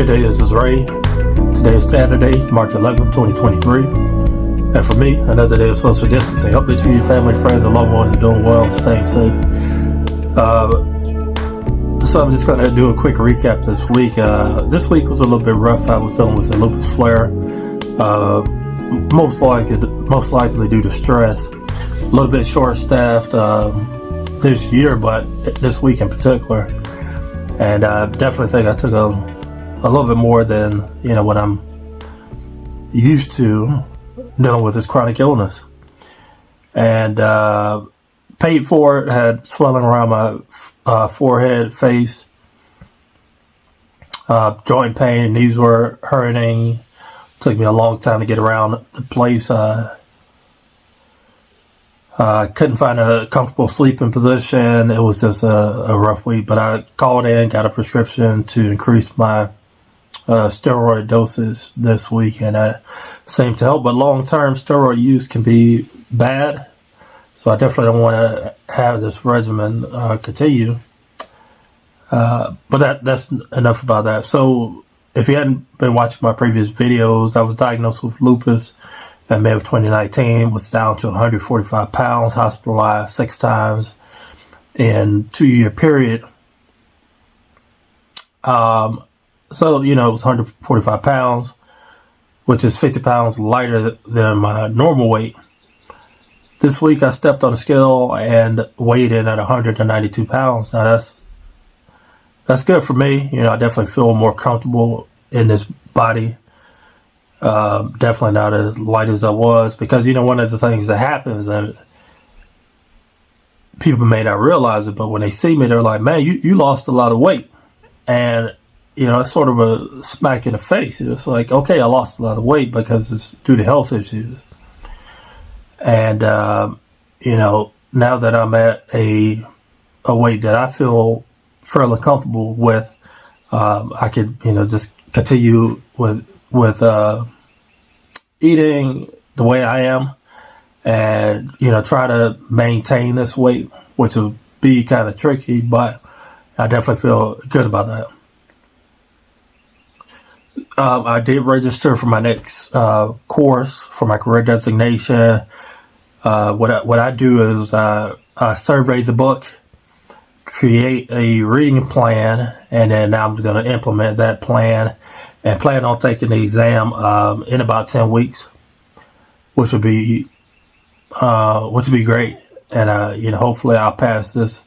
Good day, this is Ray. Today is Saturday, March 11th, 2023. And for me, another day of social distancing. Hope that you, your family, friends, and loved ones are doing well and staying safe. So I'm just going to do a quick recap this week. This week was a little bit rough. I was dealing with a lupus flare, most likely due to stress. A little bit short-staffed this year, but this week in particular. And I definitely think I took a little bit more than what I'm used to dealing with this chronic illness. And paid for it. Had swelling around my forehead, face, joint pain, knees were hurting. Took me a long time to get around the place. Couldn't find a comfortable sleeping position. It was just a rough week, but I called in, got a prescription to increase my steroid doses this week, and that seemed to help. But long-term steroid use can be bad, so I definitely don't want to have this regimen continue. But that's enough about that. So if you hadn't been watching my previous videos, I was diagnosed with lupus in May of 2019, was down to 145 pounds, hospitalized 6 times in 2-year period. So, it was 145 pounds, which is 50 pounds lighter than my normal weight. This week I stepped on the scale and weighed in at 192 pounds. Now that's good for me. I definitely feel more comfortable in this body. Definitely not as light as I was, because one of the things that happens, and people may not realize it, but when they see me, they're like, "Man, you lost a lot of weight," and it's sort of a smack in the face. It's like, okay, I lost a lot of weight because it's due to health issues, and now that I'm at a weight that I feel fairly comfortable with, I could just continue with eating the way I am, and try to maintain this weight, which will be kind of tricky, but I definitely feel good about that. I did register for my next course for my career designation. What I do is I survey the book, create a reading plan, and then now I'm going to implement that plan and plan on taking the exam in about 10 weeks, which would be great. And hopefully I'll pass this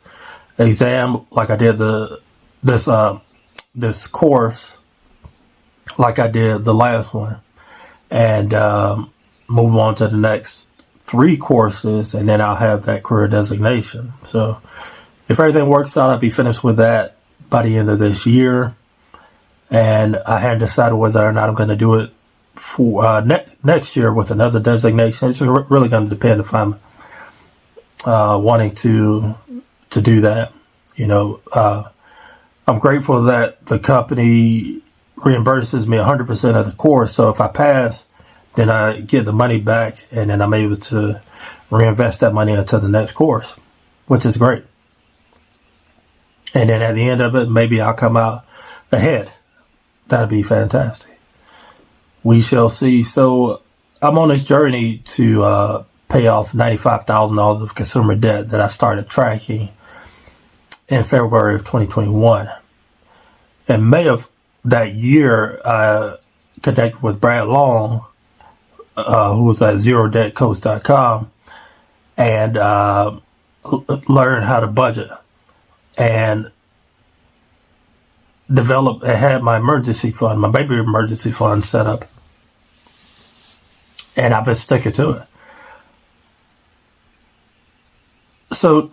exam like I did this course like I did the last one, and move on to the next 3 courses, and then I'll have that career designation. So if everything works out, I'll be finished with that by the end of this year. And I hadn't decided whether or not I'm going to do it for next year with another designation. It's really going to depend if I'm wanting to do that. I'm grateful that the company reimburses me 100% of the course. So if I pass, then I get the money back, and then I'm able to reinvest that money into the next course, which is great. And then at the end of it, maybe I'll come out ahead. That'd be fantastic. We shall see. So I'm on this journey to pay off $95,000 of consumer debt that I started tracking in February of 2021. In May of that year, I connected with Brad Long, who was at ZeroDebtCoach.com, and learned how to budget and develop. I had my emergency fund, my baby emergency fund set up, and I've been sticking to it. So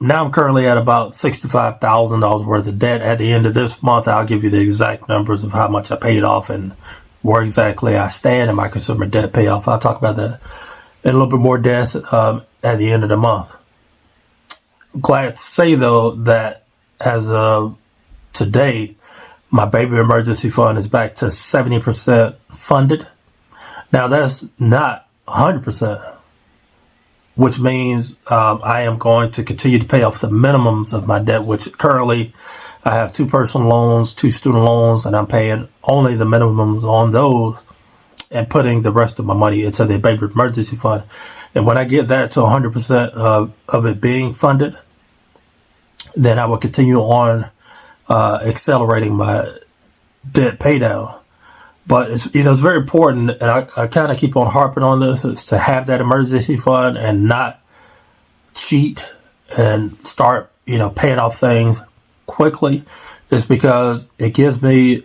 now I'm currently at about $65,000 worth of debt. At the end of this month, I'll give you the exact numbers of how much I paid off and where exactly I stand in my consumer debt payoff. I'll talk about that in a little bit more depth at the end of the month. I'm glad to say, though, that as of today, my baby emergency fund is back to 70% funded. Now, that's not 100%. Which means I am going to continue to pay off the minimums of my debt, which currently I have 2 personal loans, 2 student loans, and I'm paying only the minimums on those and putting the rest of my money into the baby emergency fund. And when I get that to 100% of it being funded, then I will continue on accelerating my debt pay down. But it's very important, and I kind of keep on harping on this, is to have that emergency fund and not cheat and start paying off things quickly. Is because it gives me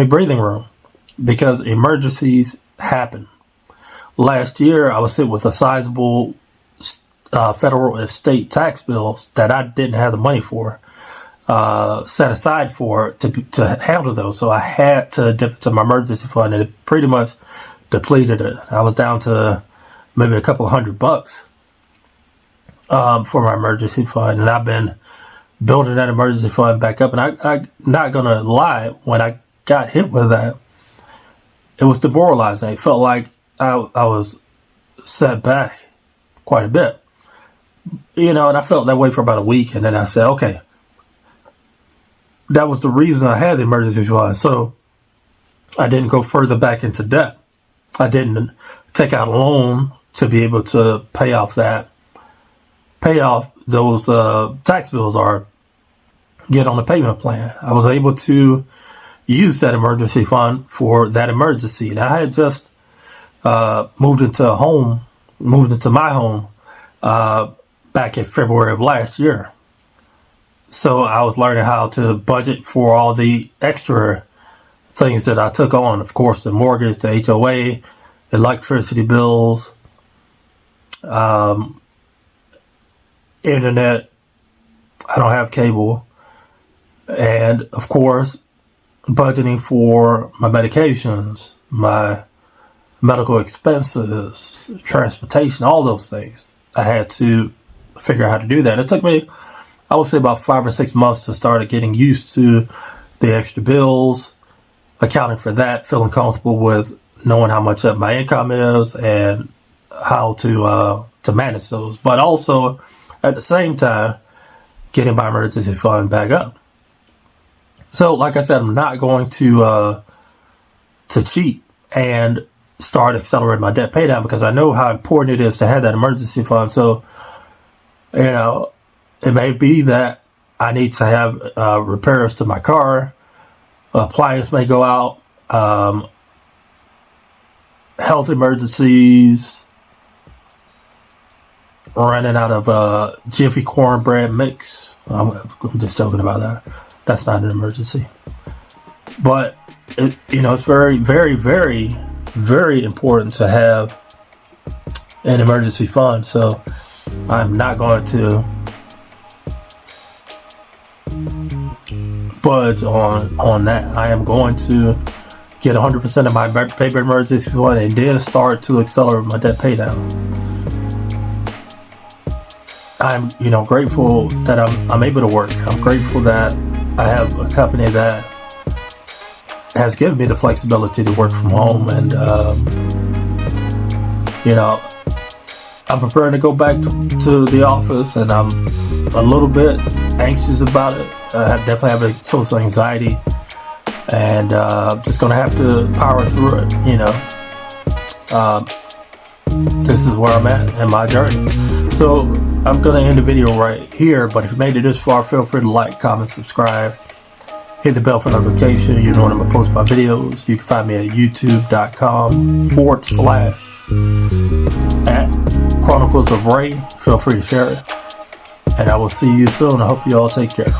breathing room, because emergencies happen. Last year, I was hit with a sizable federal and state tax bills that I didn't have the money for set aside for to handle those. So I had to dip into my emergency fund, and it pretty much depleted it. I was down to maybe a couple $100 for my emergency fund, and I've been building that emergency fund back up. And I'm not gonna lie, when I got hit with that, it was demoralizing. It felt like I was set back quite a bit, and I felt that way for about a week. And then I said, okay, that was the reason I had the emergency fund. So I didn't go further back into debt. I didn't take out a loan to be able to pay off those tax bills or get on a payment plan. I was able to use that emergency fund for that emergency. And I had just moved into my home back in February of last year. So I was learning how to budget for all the extra things that I took on. Of course, the mortgage, the HOA, electricity bills, internet. I don't have cable. And of course, budgeting for my medications, my medical expenses, transportation, all those things. I had to figure out how to do that. It took me, I would say, about 5 or 6 months to start getting used to the extra bills, accounting for that, feeling comfortable with knowing how much my income is and how to manage those. But also, at the same time, getting my emergency fund back up. So, like I said, I'm not going to cheat and start accelerating my debt pay down, because I know how important it is to have that emergency fund. So, it may be that I need to have repairs to my car, appliance may go out, health emergencies, running out of Jiffy cornbread mix. I'm just joking about that. That's not an emergency. But, it's very, very, very, very important to have an emergency fund. So I'm not going to budge on that. I am going to get 100% of my baby emergency fund and then start to accelerate my debt pay down. I'm, grateful that I'm able to work. I'm grateful that I have a company that has given me the flexibility to work from home, and I'm preparing to go back to the office, and I'm a little bit anxious about it. I definitely have a social anxiety, and I'm just gonna have to power through it. This is where I'm at in my journey. So I'm gonna end the video right here, but if you made it this far, feel free to like, comment, subscribe, hit the bell for notification. You know when I'm gonna post my videos. You can find me at youtube.com/@Chronicles of Ray. Feel free to share it, and I will see you soon. I hope you all take care.